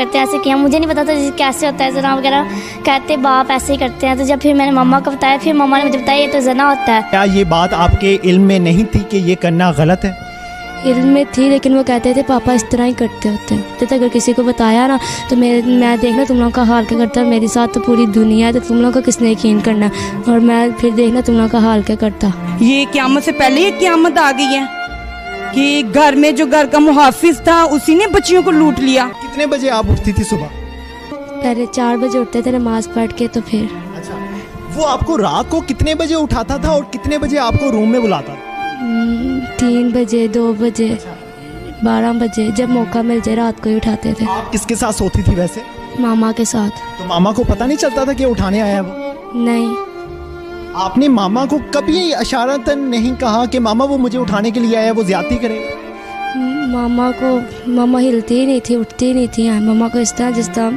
करते हैं, ऐसे किया। मुझे नहीं पता था कैसे होता है जना वगैरह, कहते बाप ऐसे ही करते हैं। तो जब फिर मैंने मम्मा को बताया, फिर मम्मा ने मुझे बताया ये तो जना होता है। क्या ये बात आपके इल्म में नहीं थी कि ये करना गलत है? इल्म में थी, लेकिन वो कहते थे पापा इस तरह ही करते होते हैं। तो अगर किसी को बताया ना तो मैं देखना तुम लोगों का हाल क्या करता, मेरे साथ तो पूरी दुनिया है, तो तुम लोगों का किसने यकीन करना, और मैं फिर देखना तुम लोगों का हाल क्या करता। ये क़यामत से पहले ये क़यामत आ गई है कि घर में जो घर का मुहाफिज था उसी ने बच्चियों को लूट लिया। कितने बजे आप उठती थी सुबह? पहले 4 बजे उठते थे नमाज पढ़ के, तो फिर अच्छा, वो आपको रात को कितने बजे उठाता था और कितने बजे आपको रूम में बुलाता था? 3 बजे, 2 बजे, 12 बजे, जब मौका मिल जाए रात को ही उठाते थे। आप किसके साथ सोती थी वैसे? मामा के साथ। तो मामा को पता नहीं चलता था कि उठाने आया है वो? नहीं। आपने मामा को कभी इशारतन नहीं कहा कि मामा वो मुझे उठाने के लिए आया है, वो ज्यादती करेगा? मामा हिलती ही नहीं थी, उठती ही नहीं थी। मामा को इस तरह जिस तरह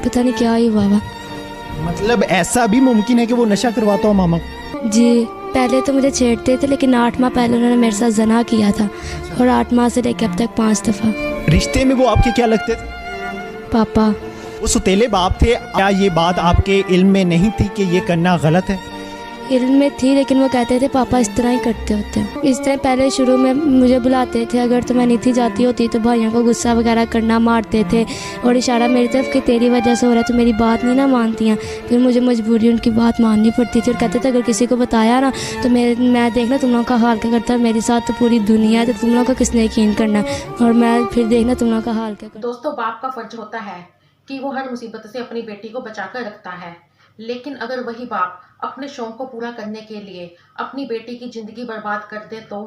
पता नहीं क्या ही हुआ। मतलब ऐसा भी मुमकिन है कि वो नशा करवाता हो मामा को? जी, पहले तो मुझे छेड़ते थे, लेकिन 8 माह पहले उन्होंने मेरे साथ जना किया था, और 8 माह से लेकर अब तक 5 दफ़ा। रिश्ते में वो आपके क्या लगते थे? पापा। वो सुतेले बाप थे। क्या ये बात आपके इल्म में नहीं थी कि ये करना गलत है? इल्म में थी, लेकिन वो कहते थे पापा इस तरह ही करते होते हैं। इस तरह पहले शुरू में मुझे बुलाते थे, अगर तो मैं नहीं थी जाती होती तो भाइयों को गुस्सा वगैरह करना, मारते थे, और इशारा मेरी तरफ कि तेरी वजह से हो रहा है, तो मेरी बात नहीं ना मानती हैं। फिर मुझे मजबूरी उनकी बात माननी पड़ती थी, और कहते थे अगर किसी को बताया ना तो मैं देखना तुम लोगों का हाल क्या करता, मेरे साथ तो पूरी दुनिया है, तो तुम लोगों का किसने यकीन करना, और मैं फिर देखना तुम लोगों का हाल क्या करता। दोस्तों, बाप का फर्ज होता है कि वो हर मुसीबत से अपनी बेटी को बचा कर रखता है, लेकिन अगर वही बाप अपने शौक को पूरा करने के लिए अपनी बेटी की जिंदगी बर्बाद कर दे तो?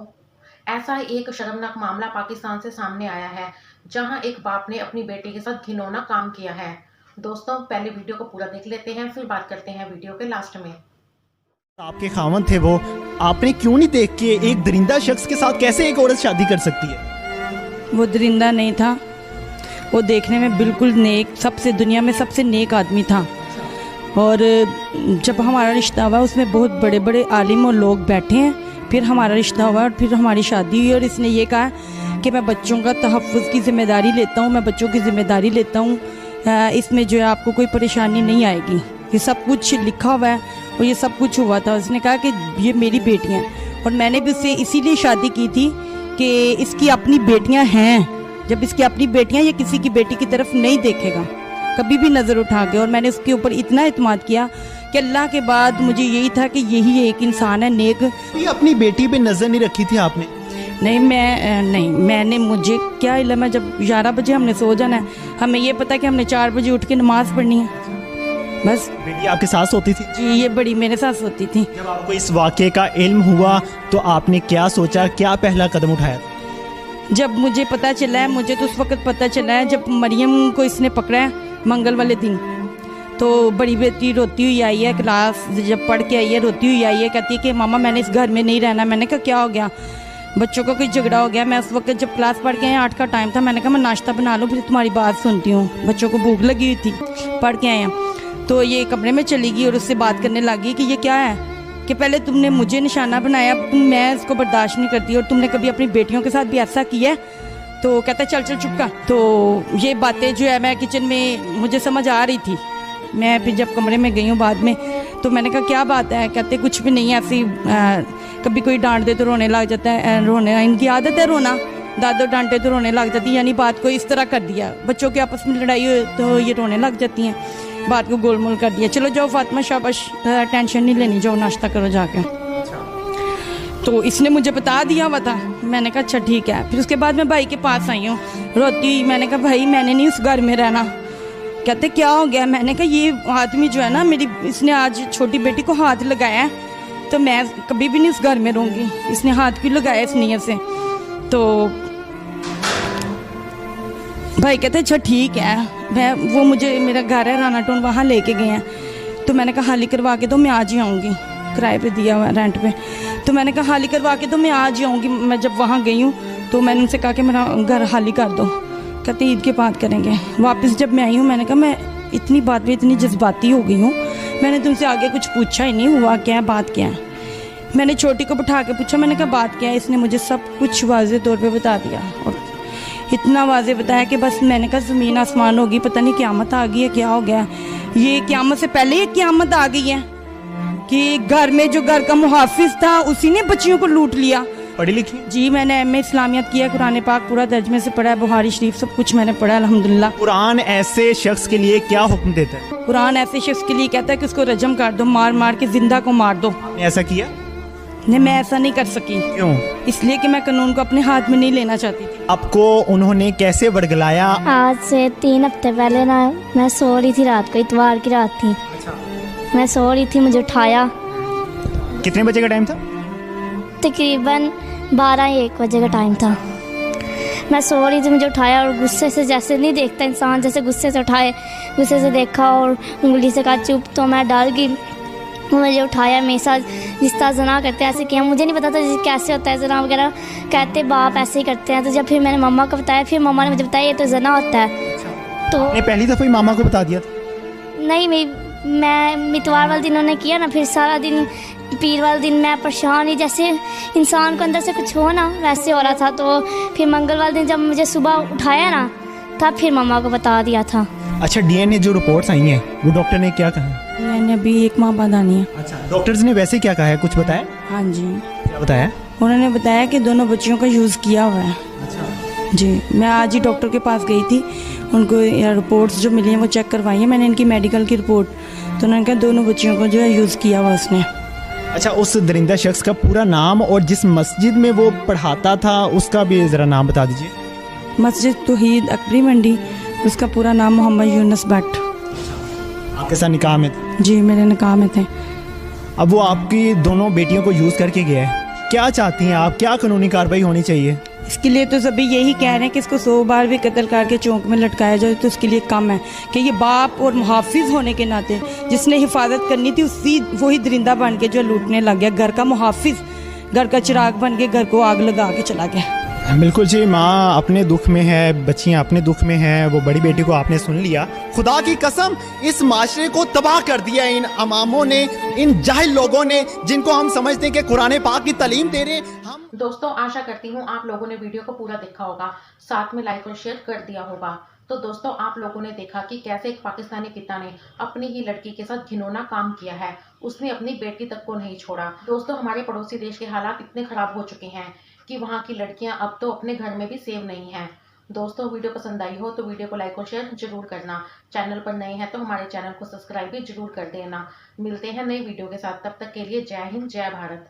ऐसा ही एक शर्मनाक मामला पाकिस्तान से सामने आया है, जहां एक बाप ने अपनी बेटी के साथ घिनौना काम किया है। दोस्तों, पहले वीडियो को पूरा देख लेते हैं, फिर बात करते हैं वीडियो के लास्ट में। आपके खामन थे वो, आपने क्यों नहीं देख के एक दरिंदा शख्स के साथ कैसे एक औरत शादी कर सकती है? वो दरिंदा नहीं था, वो देखने में बिल्कुल नेक, सबसे दुनिया में सबसे नेक आदमी था। और जब हमारा रिश्ता हुआ उसमें बहुत बड़े बड़े आलिम और लोग बैठे हैं, फिर हमारा रिश्ता हुआ और फिर हमारी शादी हुई, और इसने ये कहा कि मैं बच्चों का तहफ़्फ़ुज़ की ज़िम्मेदारी लेता हूँ, मैं बच्चों की ज़िम्मेदारी लेता हूँ, इसमें जो है आपको कोई परेशानी नहीं आएगी। ये सब कुछ लिखा हुआ है और ये सब कुछ हुआ था। उसने कहा कि ये मेरी बेटियाँ हैं, और मैंने भी उससे इसीलिए शादी की थी कि इसकी अपनी बेटियाँ हैं। जब इसकी अपनी बेटियाँ, ये किसी की बेटी की तरफ नहीं देखेगा कभी भी नज़र उठा के, और मैंने उसके ऊपर इतना इत्मीनान किया कि अल्लाह के बाद मुझे यही था कि यही एक इंसान है नेक। ये अपनी बेटी पे नज़र नहीं रखी थी आपने? नहीं, मैंने, मुझे क्या इल्म है, जब 11 बजे हमने सो जाना है, हमें ये पता कि हमने 4 बजे उठ के नमाज़ पढ़नी है, बस। बेटी आपके साथ सोती थी? जी, ये बड़ी मेरे साथ सोती थी। जब आपको इस वाक़े का इल्म हुआ तो आपने क्या सोचा, क्या पहला कदम उठाया? जब मुझे पता चला है, मुझे तो उस वक्त पता चला है जब मरियम को इसने पकड़ा है मंगल वाले दिन, तो बड़ी बेटी रोती हुई आई है, क्लास जब पढ़ के आई है रोती हुई आई है, कहती है कि मामा मैंने इस घर में नहीं रहना। मैंने कहा क्या हो गया? बच्चों का कोई झगड़ा हो गया। मैं उस वक्त जब क्लास पढ़ के आए, 8 का टाइम था, मैंने कहा मैं नाश्ता बना लूँ फिर तुम्हारी बात सुनती हूँ, बच्चों को भूख लगी हुई थी, पढ़ के आए हैं। तो ये कमरे में चली गई और उससे बात करने लगी कि ये क्या है, कि पहले तुमने मुझे निशाना बनाया, मैं इसको बर्दाश्त नहीं करती, और तुमने कभी अपनी बेटियों के साथ भी ऐसा किया है? तो कहता चल चुप कर। तो ये बातें जो है मैं किचन में मुझे समझ आ रही थी। मैं फिर जब कमरे में गई हूँ बाद में, तो मैंने कहा क्या बात है? कहते कुछ भी नहीं है, ऐसी कभी कोई डांट दे तो रोने लग जाता है, रोने इनकी आदत है रोना, दादा डांटे तो रोने लग जाती है, यानी बात को इस तरह कर दिया, बच्चों के आपस में लड़ाई हो तो ये रोने लग जाती हैं, बात को गोलमोल कर दिया। चलो जाओ फातिमा, शाबाश, टेंशन नहीं लेनी, जाओ नाश्ता करो जाके। तो इसने मुझे बता दिया हुआ था। मैंने कहा अच्छा ठीक है। फिर उसके बाद मैं भाई के पास आई हूँ रोती हुई। मैंने कहा भाई मैंने नहीं उस घर में रहना। कहते क्या हो गया? मैंने कहा ये आदमी जो है ना, मेरी, इसने आज छोटी बेटी को हाथ लगाया है, तो मैं कभी भी नहीं उस घर में रहूँगी। इसने हाथ क्यों लगाया इस नीयत से? तो भाई कहते अच्छा ठीक है। वो मुझे, मेरा घर है राना टोन, वहाँ लेके गए हैं। तो मैंने कहा हाली करवा के तो मैं आज ही आऊँगी, किराए पे दिया हुआ रेंट पे। तो मैंने कहा हाली करवा के तो मैं आज ही आऊँगी। मैं जब वहाँ गई हूँ तो मैंने उनसे कहा कि मेरा घर हाली कर दो। कहते ईद के बाद करेंगे। वापस जब मैं आई हूँ, मैंने कहा मैं इतनी बात में इतनी जज्बाती हो गई हूँ, मैंने तुमसे आगे कुछ पूछा ही नहीं, हुआ क्या है, बात क्या है। मैंने छोटी को बिठा के पूछा, मैंने कहा बात क्या है। इसने मुझे सब कुछ वाज़ेह तौर पे बता दिया। और इतना वाजे बताया कि बस मैंने कहा ज़मीन आसमान होगी, पता नहीं क़यामत आ गई है, क्या हो गया। ये क़यामत से पहले ये क़यामत आ गई है कि घर में जो घर का मुहाफिज था उसी ने बच्चियों को लूट लिया। पढ़ी लिखी? जी, मैंने एम.ए. इस्लामियत किया, कुरान पाक पूरा तर्जमे से पढ़ा है, बुखारी शरीफ सब कुछ मैंने पढ़ा है अल्हम्दुलिल्लाह। कुरान ऐसे शख्स के लिए क्या हुक्म देता है? कुरान ऐसे शख्स के लिए कहता है कि उसको रजम कर दो, मार मार के जिंदा को मार दो। आपने ऐसा किया? नहीं, मैं ऐसा नहीं कर सकी। क्यों? इसलिए कि मैं कानून को अपने हाथ में नहीं लेना चाहती थी। आपको उन्होंने कैसे वर्गलाया? आज से 3 हफ्ते पहले ना मैं सो रही थी, रात को इतवार की रात थी। मैं सो रही थी, मुझे उठाया। कितने बजे का टाइम था? तकरीबन 12-1 बजे का टाइम था। मैं सो रही थी, मुझे उठाया और गुस्से से, जैसे नहीं देखता इंसान, जैसे गुस्से से उठाए, गुस्से से देखा और उंगली से कहा चुप। तो मैं डर गई, मुझे उठाया, मेरे साथ जिस तरह जना करते हैं ऐसे किया। मुझे नहीं पता था कैसे होता है जना वगैरह, कहते बाप ऐसे ही करते हैं। तो जब फिर मैंने मम्मा को बताया, फिर मम्मा ने मुझे बताया ये तो जना होता है। तो आपने पहली दफ़ा ही मामा को बता दिया था? नहीं, मैं इतवार वाले दिन उन्होंने किया ना, फिर सारा दिन पीर वाले दिन मैं परेशान ही, जैसे इंसान को अंदर से कुछ हो ना वैसे हो रहा था। तो फिर मंगल वाले दिन जब मुझे सुबह उठाया ना, तब फिर मम्मा को बता दिया था। अच्छा, डीएनए जो रिपोर्ट्स आई हैं वो डॉक्टर ने क्या कहा? मैंने अभी 1 माह बाद आनी है। अच्छा, डॉक्टर्स ने वैसे क्या कहा है, कुछ बताया? हाँ जी, क्या बताया? उन्होंने बताया कि दोनों बच्चियों का यूज़ किया हुआ है। अच्छा जी, मैं आज ही डॉक्टर के पास गई थी, उनको रिपोर्ट्स जो मिली हैं वो चेक करवाई है मैंने, इनकी मेडिकल की रिपोर्ट। तो उन्होंने कहा दोनों बच्चियों को जो है यूज़ किया हुआ उसने। अच्छा, उस दरिंदा शख्स का पूरा नाम और जिस मस्जिद में वो पढ़ाता था उसका भी ज़रा नाम बता दीजिए। मस्जिद तौहीद अकबरी मंडी, उसका पूरा नाम मोहम्मद यूनुस भट्ट। आपके साथ निकाह में थे? जी, मेरे निकाह में थे। अब वो आपकी दोनों बेटियों को यूज़ करके गया है, क्या चाहती हैं आप, क्या कानूनी कार्रवाई होनी चाहिए? इसके लिए तो सभी यही कह रहे हैं कि इसको 100 बार भी कत्ल करके चौंक में लटकाया जाए तो उसके लिए कम है कि ये बाप और मुहाफिज होने के नाते जिसने हिफाजत करनी थी उसी वही दरिंदा बन के जो लूटने लग गया। घर का मुहाफिज, घर का चिराग बन के घर को आग लगा के चला गया। बिल्कुल जी, माँ अपने दुख में है, बच्चियाँ अपने दुख में हैं, वो बड़ी बेटी को आपने सुन लिया। खुदा की कसम, इस माशरे को तबाह कर दिया इन अमामों ने, इन जाहिल लोगों ने जिनको हम समझते हैं कि कुरान पाक की तालीम दे रहे हम। दोस्तों, आशा करती हूँ आप लोगों ने वीडियो को पूरा देखा होगा, साथ में लाइक और शेयर कर दिया होगा। तो दोस्तों, आप लोगों ने देखा कि कैसे एक पाकिस्तानी पिता ने अपनी ही लड़की के साथ घिनौना काम किया है। उसने अपनी बेटी तक को नहीं छोड़ा। दोस्तों, हमारे पड़ोसी देश के हालात इतने खराब हो चुके हैं कि वहाँ की लड़कियां अब तो अपने घर में भी सेव नहीं हैं। दोस्तों, वीडियो पसंद आई हो तो वीडियो को लाइक और शेयर जरूर करना। चैनल पर नए हैं तो हमारे चैनल को सब्सक्राइब भी जरूर कर देना। मिलते हैं नई वीडियो के साथ, तब तक के लिए जय हिंद, जय भारत।